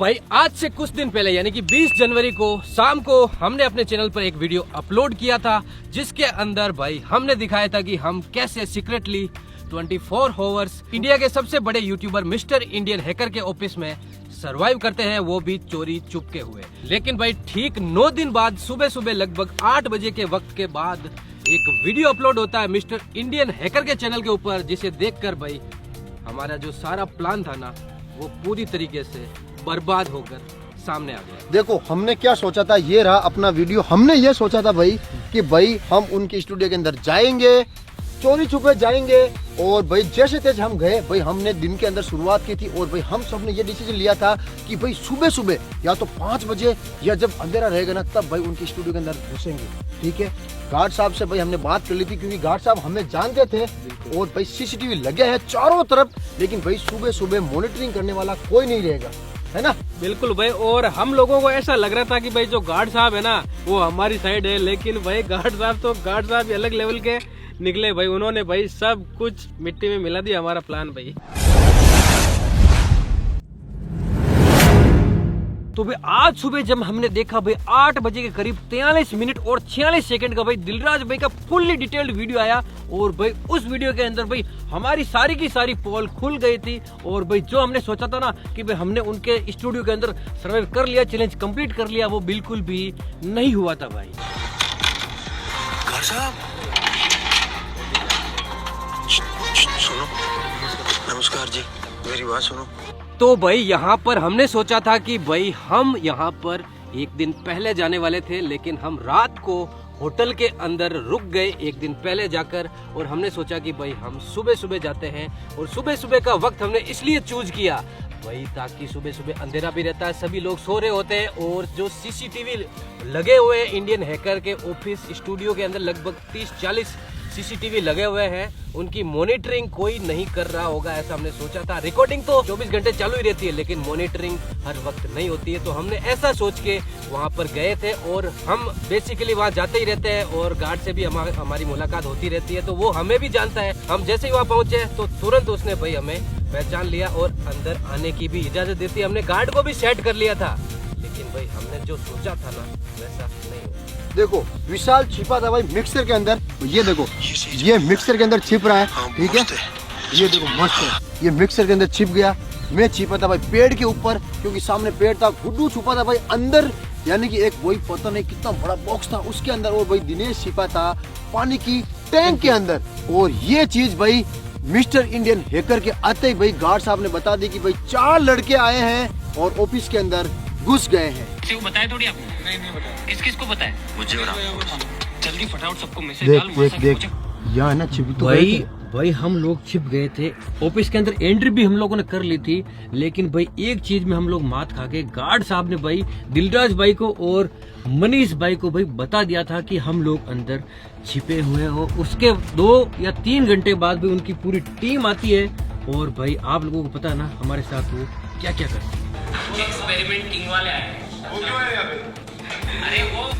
भाई आज से कुछ दिन पहले यानी कि 20 जनवरी को शाम को हमने अपने चैनल पर एक वीडियो अपलोड किया था, जिसके अंदर भाई हमने दिखाया था कि हम कैसे सीक्रेटली 24 आवर्स इंडिया के सबसे बड़े यूट्यूबर मिस्टर इंडियन हैकर के ऑफिस में सरवाइव करते हैं, वो भी चोरी चुपके हुए। लेकिन भाई ठीक 9 दिन बाद सुबह सुबह लगभग 8 बजे के वक्त के बाद एक वीडियो अपलोड होता है मिस्टर इंडियन हैकर के चैनल के ऊपर, जिसे देखकर भाई हमारा जो सारा प्लान था ना वो पूरी तरीके से बर्बाद होकर सामने आ गया। देखो हमने क्या सोचा था, ये रहा अपना वीडियो। हमने ये सोचा था भाई कि भाई हम उनके स्टूडियो के अंदर जाएंगे, चोरी छुपे जाएंगे, और भाई जैसे तैसे हम गए। भाई हमने दिन के अंदर शुरुआत की थी और भाई हम सब ने ये डिसीजन लिया था कि भाई सुबह सुबह या तो 5 बजे या जब अंधेरा रहेगा ना तब भाई उनके स्टूडियो के अंदर घुसेंगे। ठीक है, गार्ड साहब से भाई हमने बात कर ली थी, क्योंकि गार्ड साहब हमें जानते थे और भाई सीसीटीवी लगे हैं चारों तरफ, लेकिन भाई सुबह सुबह मॉनिटरिंग करने वाला कोई नहीं रहेगा, है ना। बिल्कुल भाई, और हम लोगों को ऐसा लग रहा था कि भाई जो गार्ड साहब है ना वो हमारी साइड है, लेकिन भाई गार्ड साहब अलग लेवल के निकले भाई। उन्होंने भाई सब कुछ मिट्टी में मिला दिया हमारा प्लान भाई। तो भाई आज सुबह जब हमने देखा भाई 8 बजे के करीब 43 मिनट और 46 सेकंड का भाई दिलराज भाई का फुल्ली डिटेल्ड वीडियो आया, और भाई उस वीडियो के अंदर भाई हमारी सारी की सारी पोल खुल गई थी। और भाई जो हमने सोचा था ना कि भाई हमने उनके स्टूडियो के अंदर सर्वाइव कर लिया, चैलेंज कंप्लीट कर लिया, वो बिल्कुल भी नहीं हुआ था भाई। गार्ड साहब सुनो, नमस्कार जी, मेरी बात सुनो। तो भाई यहाँ पर हमने सोचा था कि भाई हम यहाँ पर एक दिन पहले जाने वाले थे, लेकिन हम रात को होटल के अंदर रुक गए एक दिन पहले जाकर, और हमने सोचा कि भाई हम सुबह सुबह जाते हैं। और सुबह सुबह का वक्त हमने इसलिए चूज किया भाई ताकि सुबह सुबह अंधेरा भी रहता है, सभी लोग सो रहे होते हैं, और जो सीसीटीवी लगे हुए हैं इंडियन हैकर के ऑफिस स्टूडियो के अंदर लगभग 30-40 सीसीटीवी लगे हुए हैं, उनकी मॉनिटरिंग कोई नहीं कर रहा होगा ऐसा हमने सोचा था। रिकॉर्डिंग तो 24 घंटे चालू ही रहती है, लेकिन मॉनिटरिंग हर वक्त नहीं होती है। तो हमने ऐसा सोच के वहाँ पर गए थे, और हम बेसिकली वहाँ जाते ही रहते हैं और गार्ड से भी हमारी मुलाकात होती रहती है, तो वो हमें भी जानता है। हम जैसे ही वहाँ पहुंचे तो तुरंत उसने भाई हमें पहचान लिया और अंदर आने की भी इजाजत देती। हमने गार्ड को भी सेट कर लिया था, लेकिन भाई हमने जो सोचा था ना वैसा नहीं हुआ। देखो विशाल छिपा था भाई मिक्सर के अंदर, ये देखो ये मिक्सर के अंदर छिप रहा है। ठीक है, ये देखो मस्त है, ये मिक्सर के अंदर छिप गया। मैं छिपा था भाई पेड़ के ऊपर, क्योंकि सामने पेड़ था। गुड्डू छुपा था भाई अंदर, यानी कि एक वही पता नहीं कितना बड़ा बॉक्स था उसके अंदर। और भाई दिनेश छिपा था पानी की टैंक के अंदर। और ये चीज भाई मिस्टर इंडियन हैकर के आते ही भाई गार्ड साहब ने बता दी कि भाई 4 लड़के आए हैं और ऑफिस के अंदर घुस गए हैं। किसी को बताया थोड़ी आपने? नहीं बताया। किस को बताया? मुझे और आपको। जल्दी फटाफट सबको मैसेज डाल। देख यहाँ है ना छिप तो भाई हम लोग छिप गए थे ऑफिस के अंदर, एंट्री भी हम लोगों ने कर ली थी, लेकिन भाई एक चीज में हम लोग मात खा गए। गार्ड साहब ने भाई दिलराज भाई को और मनीष भाई को भाई बता दिया था कि हम लोग अंदर छिपे हुए हो। उसके 2 या 3 घंटे बाद भी उनकी पूरी टीम आती है, और भाई आप लोगों को पता है ना हमारे साथ वो क्या क्या करते हैं। एक्सपेरिमेंट किंग वाले आए। वो क्यों आए यहाँ पे? अरे वो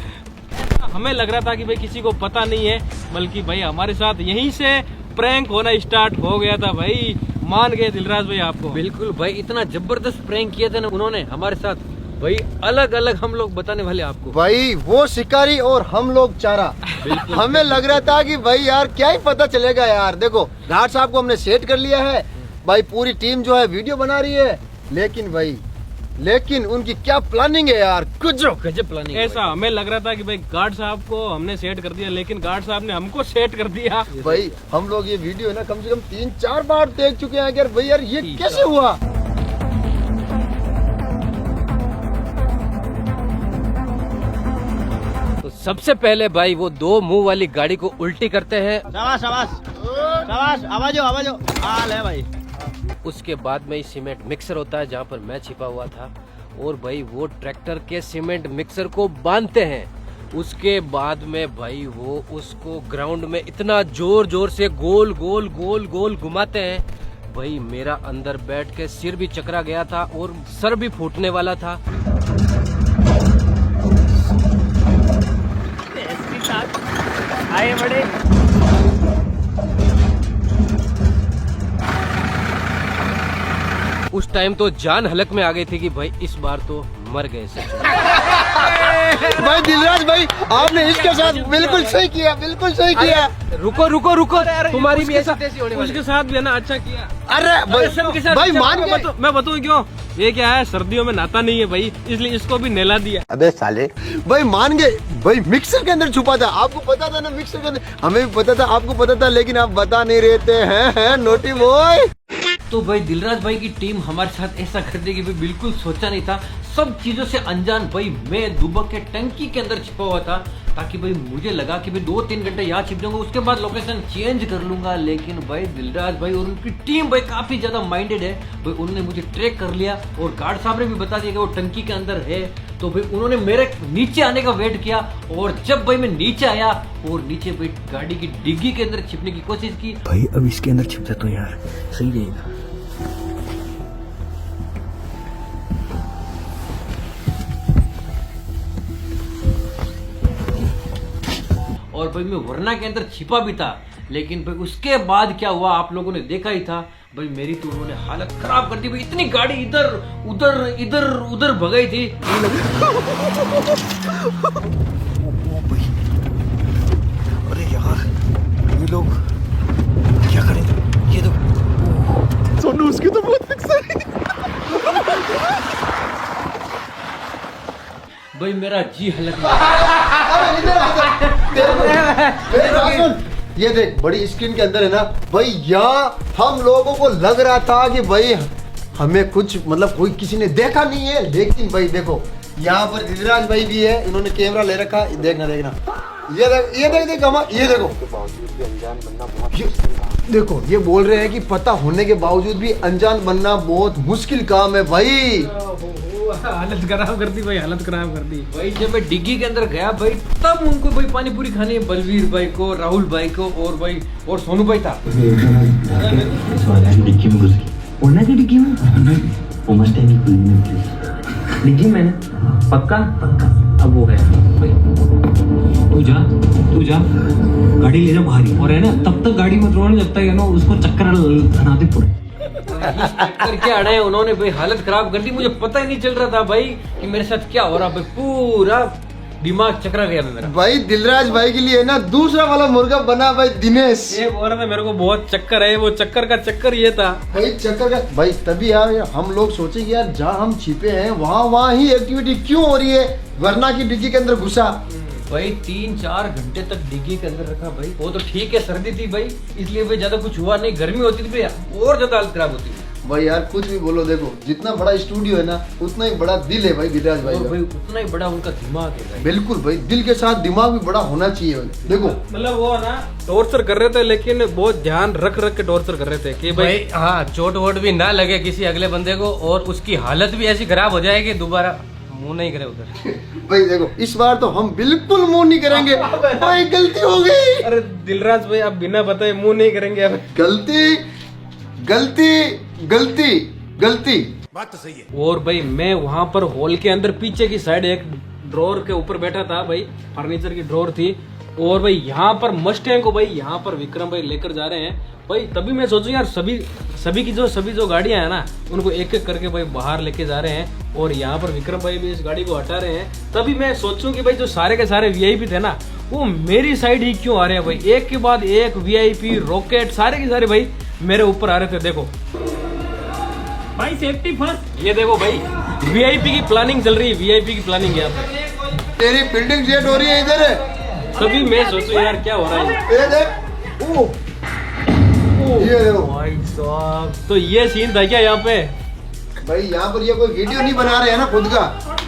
हमें लग रहा था कि भाई किसी को पता नहीं है, बल्कि भाई हमारे साथ यहीं से प्रैंक होना स्टार्ट हो गया था भाई। मान गए दिलराज भाई आपको। बिल्कुल भाई, इतना जबरदस्त प्रैंक किया था ना उन्होंने हमारे साथ भाई, अलग अलग हम लोग बताने वाले आपको। भाई वो शिकारी और हम लोग चारा। हमें लग रहा था कि भाई यार क्या ही पता चलेगा यार। देखो गार्ड साहब को हमने सेट कर लिया है भाई, पूरी टीम जो है वीडियो बना रही है, लेकिन उनकी क्या प्लानिंग है यार, कुछ गजब प्लानिंग। ऐसा हमें लग रहा था कि भाई गार्ड साहब को हमने सेट कर दिया, लेकिन गार्ड साहब ने हमको सेट कर दिया। भाई हम लोग ये वीडियो है ना कम से कम 3-4 बार देख चुके हैं यार। भाई यार ये कैसे हुआ? तो सबसे पहले भाई वो 2 मुंह वाली गाड़ी को उल्टी करते हैं। शाबाश, आवाजो हाल है भाई। उसके बाद में ही सीमेंट मिक्सर होता है जहाँ पर मैं छिपा हुआ था, और भाई वो ट्रैक्टर के सीमेंट मिक्सर को बांधते हैं। उसके बाद में भाई वो उसको ग्राउंड में इतना जोर जोर से गोल गोल गोल गोल घुमाते हैं भाई, मेरा अंदर बैठ के सिर भी चकरा गया था और सर भी फूटने वाला था। आए बड़े उस टाइम तो जान हलक में आ गई थी कि भाई इस बार तो मर गए सच में। भाई दिलराज भाई, आपने इसके साथ बिल्कुल सही किया, बिल्कुल सही किया। रुको रुको रुको, तुम्हारी भी ऐसा उसके साथ भी है ना, अच्छा किया। अरे भाई, सबके साथ भाई अच्छा, मान गए। मैं बताऊं क्यों? ये क्या है, सर्दियों में नहाता नहीं है भाई, इसलिए इसको भी नहला दिया। अबे साले, भाई मान गए भाई। मिक्सर के अंदर छुपा था, आपको पता था ना मिक्सर के अंदर, हमें भी पता था, आपको पता था, लेकिन आप बता नहीं रहते हैं नोटी बॉय। तो भाई दिलराज भाई की टीम हमारे साथ ऐसा कर देगी भाई, बिल्कुल सोचा नहीं था। सब चीजों से अनजान भाई मैं दुबक के टंकी के अंदर छिपा हुआ था, ताकि भाई मुझे लगा कि भाई 2-3 घंटे यहाँ छिप जाऊंगा, उसके बाद लोकेशन चेंज कर लूंगा। लेकिन भाई दिलराज भाई और उनकी टीम भाई काफी ज्यादा माइंडेड है भाई, उन्होंने मुझे ट्रैक कर लिया और गार्ड साहब ने भी बता दिया कि वो टंकी के अंदर है। तो भाई उन्होंने मेरे नीचे आने का वेट किया, और जब भाई मैं नीचे आया और नीचे भाई गाड़ी की डिग्गी के अंदर छिपने की कोशिश की। भाई अब इसके अंदर छिप जा तो यार सही रहेगा। और भाई मैं वरना के अंदर छिपा भी था, लेकिन भाई उसके बाद क्या हुआ आप लोगों ने देखा ही था भाई। मेरी तो उन्होंने हालत खराब कर दी भाई, इतनी गाड़ी इधर उधर भगाई थी। अरे यार ये लोग क्या करें? ये तो सोनू, उसकी तो बहुत नुकसान है। भाई मेरा जी हलक में। ये देख, बड़ी स्क्रीन के अंदर है ना भाई, यहाँ हम लोगों को लग रहा था कि भाई हमें कुछ मतलब कोई किसी ने देखा नहीं है, लेकिन भाई देखो यहाँ पर दिलराज भाई भी है, इन्होंने कैमरा ले रखा। देखना ये देख हम, ये देखो ये बोल रहे हैं कि पता होने के बावजूद भी अनजान बनना बहुत मुश्किल काम है भाई। हालत खराब कर दी भाई, हालत खराब कर दी भाई जब मैं डिग्गी के अंदर गया भाई, तब उनको भाई पानी पूरी खानी है, बलवीर भाई को, राहुल भाई को, और भाई और सोनू भाई था। डिग्गी में घुस गई। ओना की डिग्गी में वो मस्त है नहीं डिग्गी मैंने पक्का अब हो गया भाई। तू जा गाड़ी ले जा बाहर, और है ना तब तक गाड़ी मत रोने जब तक है ना उसको चक्कर बना दे पूरे। चक्कर क्या अड़े उन्होंने भाई, हालत खराब कर दी। मुझे पता ही नहीं चल रहा था भाई कि मेरे साथ क्या हो रहा भाई, पूरा दिमाग चकरा गया मेरा। भाई दिलराज भाई के लिए ना दूसरा वाला मुर्गा बना भाई दिनेश। ये बोल रहा था मेरे को बहुत चक्कर है, वो चक्कर का चक्कर ये था भाई, चक्कर का भाई। तभी यार हम लोग सोचे कि यार जहाँ हम छिपे हैं वहाँ ही एक्टिविटी क्यों हो रही है, वरना की डिग्गी के अंदर घुसा। भाई 3-4 घंटे तक डिग्गी के अंदर रखा भाई। वो तो ठीक है, सर्दी थी भाई, इसलिए भाई ज्यादा कुछ हुआ नहीं। गर्मी होती थी भाई और ज्यादा हालत खराब होती थी भाई। यार कुछ भी बोलो, देखो जितना बड़ा स्टूडियो है ना उतना ही बड़ा दिल है भाई दिलराज भाई और का। भाई उतना ही बड़ा उनका दिमाग है भाई। बिल्कुल भाई, दिल के साथ दिमाग भी बड़ा होना चाहिए भाई। देखो मतलब वो ना टॉर्चर कर रहे थे, लेकिन बहुत ध्यान रख के टॉर्चर कर रहे थे कि भाई भाई हाँ, चोट वोट भी ना लगे किसी अगले बंदे को, और उसकी हालत भी ऐसी खराब हो जाए कि दोबारा मुंह नहीं करे उधर। भाई देखो इस बार तो हम बिल्कुल मुंह नहीं करेंगे भाई, गलती हो गई। अरे दिलराज भाई आप बिना बताए मुंह नहीं करेंगे अब। गलती गलती गलती गलती। और भाई मैं वहां पर हॉल के अंदर पीछे की साइड एक ड्रॉर के ऊपर बैठा था भाई, फर्नीचर की ड्रॉर थी। और भाई यहाँ पर मस्टैंग को भाई यहाँ पर विक्रम भाई लेकर जा रहे हैं भाई। तभी मैं सोचूं यार सभी जो गाड़ियां हैं ना उनको एक एक करके भाई बाहर लेके जा रहे हैं, और यहाँ पर विक्रम भाई भी इस गाड़ी को हटा रहे हैं। तभी मैं सोचूं कि भाई जो सारे के सारे वीआईपी थे ना वो मेरी साइड ही क्यों आ रहे हैं भाई, एक के बाद एक वीआईपी रॉकेट सारे के सारे भाई मेरे ऊपर आ रहे थे। देखो भाई सेफ्टी फर्स्ट, ये देखो भाई वीआईपी की प्लानिंग चल रही है, वीआईपी की प्लानिंग यहाँ पे। तेरी बिल्डिंग जेट हो रही है इधर है। तभी मैं सोचूं यार क्या हो रहा है। ये देख, ये देखो भाई साहब, तो ये सीन था क्या यहाँ पे? भाई यहाँ पर ये कोई वीडियो नहीं बना रहे हैं ना खुद का,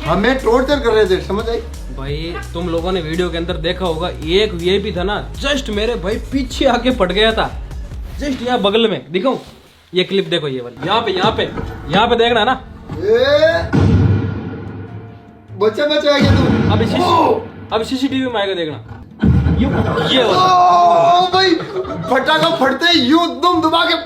हमें टॉर्चर कर रहे थे, समझ आई? भाई तुम लोगों ने वीडियो के अंदर देखा होगा, एक वीआईपी था ना जस्ट मेरे भाई पीछे आके पट गया था, जस्ट यहाँ बगल में। दिखाऊं ये क्लिप, देखो ये वाली, यहाँ पे देखना ना। बच्चा आ गया तू। अभी सीसीटीवी में आएगा देखना। ये वाला ओ भाई फटाका फटते ही यूं दम दबा के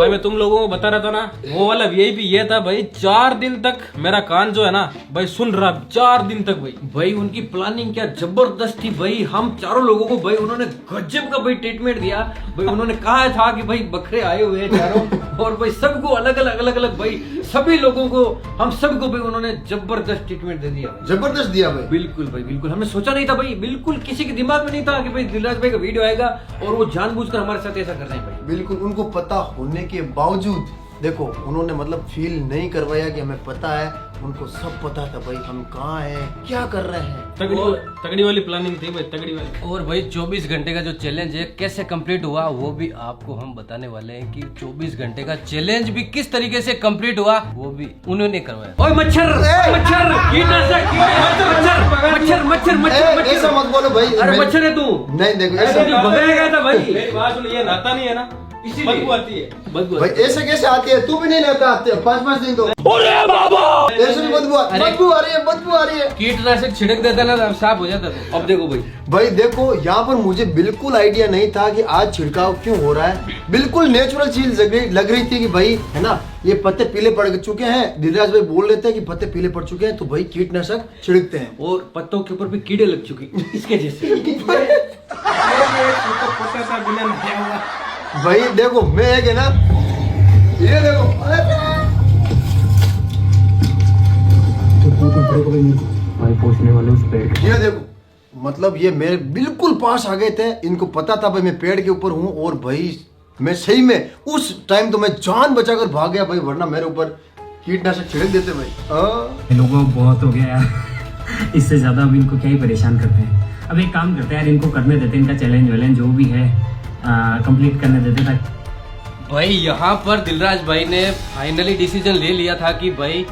भाई मैं तुम लोगों को बता रहा था ना, वो वाला वीआईपी ये था भाई, 4 दिन तक मेरा कान जो है ना भाई सुन रहा, 4 दिन तक भाई। भाई उनकी प्लानिंग क्या जबरदस्त थी भाई। हम चारों लोगों को भाई उन्होंने गजब का भाई ट्रीटमेंट दिया भाई। उन्होंने कहा था कि भाई बकरे आए हुए हैं चारों, और भाई सबको अलग अलग भाई, सभी लोगों को, हम सबको भाई उन्होंने जबरदस्त ट्रीटमेंट दे दिया। जबरदस्त दिया भाई। बिल्कुल भाई बिल्कुल, हमने सोचा नहीं था भाई, बिल्कुल किसी के दिमाग में नहीं था कि भाई दिलराज भाई का वीडियो आएगा और वो जानबूझकर हमारे साथ ऐसा कर रहे हैं भाई। बिल्कुल, उनको पता होने के बावजूद देखो उन्होंने मतलब फील नहीं करवाया कि हमें पता है, उनको सब पता था भाई हम कहाँ हैं, क्या कर रहे हैं। तगड़ी वाली प्लानिंग थी भाई, तगड़ी वाली। और भाई 24 घंटे का जो चैलेंज है कैसे कंप्लीट हुआ वो भी आपको हम बताने वाले हैं कि 24 घंटे का चैलेंज भी किस तरीके से कंप्लीट हुआ वो भी उन्होंने करवाया। ओए मच्छर मच्छर कीटनाशक मच्छर मच्छर मच्छर ऐसा मत बोलो भाई। अरे मच्छर है तू। नहीं देखो ऐसा भगाया गया था भाई। मेरी बात सुन, ये नहाता नहीं है ना, इसीलिए बदबू आती है। भाई ऐसे कैसे आती है, तू भी नहीं लेता आते 5-5 दिन तो। अरे बाबा ऐसे भी बदबू आ रही है। कीटनाशक छिड़क देता ना तो साफ हो जाता था। अब देखो भाई देखो यहाँ पर मुझे बिल्कुल आइडिया नहीं था कि आज छिड़काव क्यों हो रहा है। बिल्कुल नेचुरल चीज लग रही थी कि भाई है ना ये पत्ते पीले पड़ चुके हैं, दिलराज भाई बोल रहे थे कि पत्ते पीले पड़ चुके हैं तो भाई कीटनाशक छिड़कते हैं और पत्तों के ऊपर भी कीड़े लग चुके इसके जैसे। पता था बिना नहाया हुआ। भाई देखो मैं एक है ना, ये देखो भाई पहुंचने वाले उस पेड़ ये देखो, मतलब ये मेरे बिल्कुल पास आ गए थे, इनको पता था भाई मैं पेड़ के ऊपर हूँ और भाई मैं सही में उस टाइम तो मैं जान बचाकर भाग गया भाई, वरना मेरे ऊपर कीटनाशक छिड़क देते भाई। लोगों को बहुत हो गया यार, इससे ज्यादा अब इनको क्या ही परेशान करते हैं। अब एक काम करते हैं यार, इनको करने देते हैं, इनका चैलेंज वैलेंज जो भी है कंप्लीट करने देते ताकि भाई यहाँ पर दिलराज भाई ने फाइनली डिसीजन ले लिया था कि भाई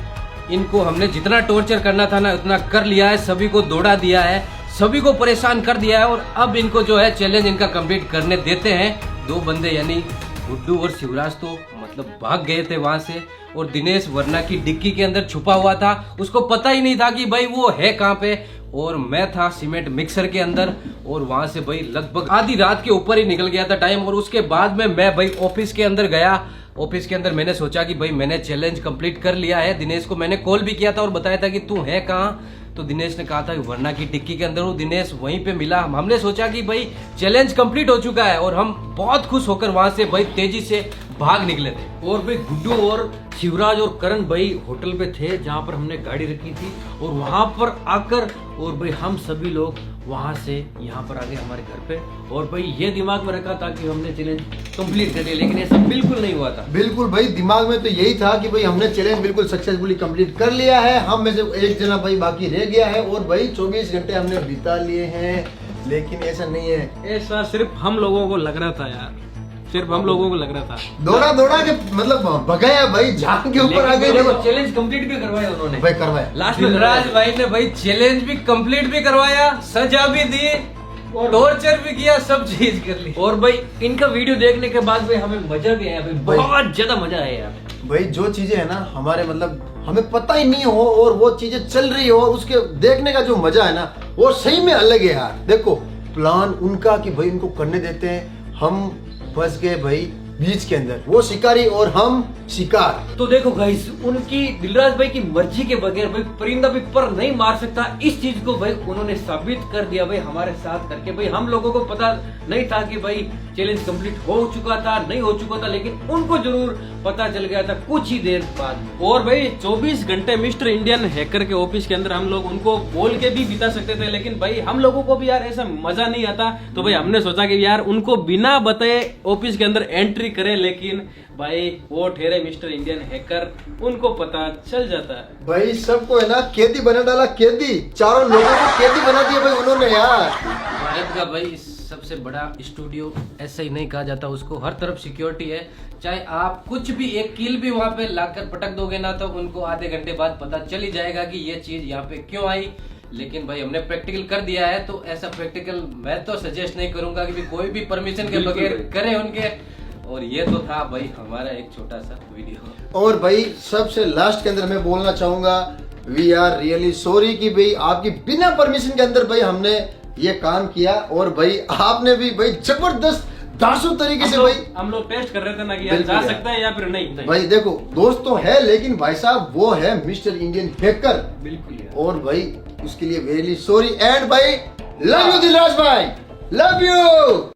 इनको हमने जितना टॉर्चर करना था ना उतना कर लिया है, सभी को दौड़ा दिया है, सभी को परेशान कर दिया है और अब इनको जो है चैलेंज इनका कंप्लीट करने देते हैं। 2 बंदे यानी गुड्डू और शिवराज तो मतलब भाग गए थे वहां से, और दिनेश वरना की डिक्की के अंदर छुपा हुआ था, उसको पता ही नहीं था कि भाई वो है कहाँ पे, और मैं था सीमेंट मिक्सर के अंदर, और वहां से भाई लगभग आधी रात के ऊपर ही निकल गया था टाइम। और उसके बाद में मैं भाई ऑफिस के अंदर गया, ऑफिस के अंदर मैंने सोचा कि भाई मैंने चैलेंज कंप्लीट कर लिया है। दिनेश को मैंने कॉल भी किया था और बताया था कि तू है कहाँ, तो दिनेश ने कहा था कि वरना की टिक्की के अंदर, वो दिनेश वहीं पे मिला। हमने सोचा कि भाई चैलेंज कंप्लीट हो चुका है और हम बहुत खुश होकर वहां से भाई तेजी से भाग निकले थे। और भाई गुड्डू और शिवराज और करण भाई होटल पे थे जहाँ पर हमने गाड़ी रखी थी, और वहां पर आकर और भाई हम सभी लोग वहां से यहाँ पर आ गए हमारे घर पे, और भाई ये दिमाग में रखा था कि हमने चैलेंज कंप्लीट कर लिया, लेकिन ऐसा बिल्कुल नहीं हुआ था। बिल्कुल भाई दिमाग में तो यही था कि भाई हमने चैलेंज बिल्कुल सक्सेसफुली कंप्लीट कर लिया है, हम में से एक जना भाई बाकी रह गया है और भाई 24 घंटे हमने बिता लिए हैं, लेकिन ऐसा नहीं है। ऐसा सिर्फ हम लोगों को लग रहा था यार, सिर्फ हम लोगों को लग रहा था। दौड़ा के मतलब भगाया भाई, जान के ऊपर आ गए। चैलेंज कंप्लीट भी करवाया उन्होंने भाई, करवाया लास्ट में। दिलराज भाई ने भाई चैलेंज भी कंप्लीट भी करवाया, सजा भी दी, टॉर्चर भी किया, सब चीज कर ली। और भाई इनका वीडियो देखने के बाद भाई हमें मजा भी आया भाई, बहुत ज्यादा मजा आया यार। भाई जो चीजें है ना हमारे मतलब हमें पता ही नहीं हो और वो चीजें चल रही हो, उसके देखने का जो मजा है ना वो सही में अलग है यार। देखो प्लान उनका कि भाई उनको करने देते हैं, हम फंस गए भाई बीच के अंदर, वो शिकारी और हम शिकार। तो देखो गाइस, उनकी दिलराज भाई की मर्जी के बगैर भाई परिंदा भी पर नहीं मार सकता, इस चीज को भाई उन्होंने साबित कर दिया भाई हमारे साथ करके। भाई हम लोगों को पता नहीं था कि भाई चैलेंज कंप्लीट हो चुका था नहीं हो चुका था, लेकिन उनको जरूर पता चल गया था कुछ ही देर बाद। और भाई 24 घंटे मिस्टर इंडियन हैकर के ऑफिस के अंदर हम लोग उनको बोल के भी बिता सकते थे, लेकिन भाई हम लोगों को भी यार ऐसा मजा नहीं आता, तो भाई हमने सोचा कि यार उनको बिना बताए ऑफिस के अंदर एंट्री करें, लेकिन भाई वो ठहरे मिस्टर इंडियन हैकर, उनको पता चल जाता है। भाई सबको है ना कैदी बना डाला, कैदी, चारों लोगों को कैदी बना दिया भाई उन्होंने यार। भारत का भाई सबसे बड़ा स्टूडियो ऐसा ही नहीं कहा जाता उसको, हर तरफ सिक्योरिटी है, चाहे आप कुछ भी एक कील भी वहां पे लाकर पटक दोगे ना तो उनको आधे घंटे बाद पता चल ही जाएगा कि ये चीज यहाँ पे क्यों आई। लेकिन भाई हमने प्रैक्टिकल कर दिया है, तो ऐसा प्रैक्टिकल मैं तो सजेस्ट नहीं करूंगा कि कोई भी परमिशन के बगैर करे उनके। और ये तो था भाई हमारा एक छोटा सा वीडियो। और भाई सबसे लास्ट के अंदर मैं बोलना चाहूंगा, वी आर रियली सॉरी कि भाई आपकी बिना परमिशन के अंदर भाई हमने ये काम किया, और भाई आपने भी भाई जबरदस्त दासू तरीके से भाई हम लोग टेस्ट कर रहे थे ना कि यार बिल्कुल जा यार। सकता है या फिर नहीं। भाई देखो दोस्त तो है लेकिन भाई साहब वो है मिस्टर इंडियन हैकर, बिल्कुल यार। और भाई उसके लिए वेरी सॉरी एंड भाई लव यू दिलराज भाई, लव यू।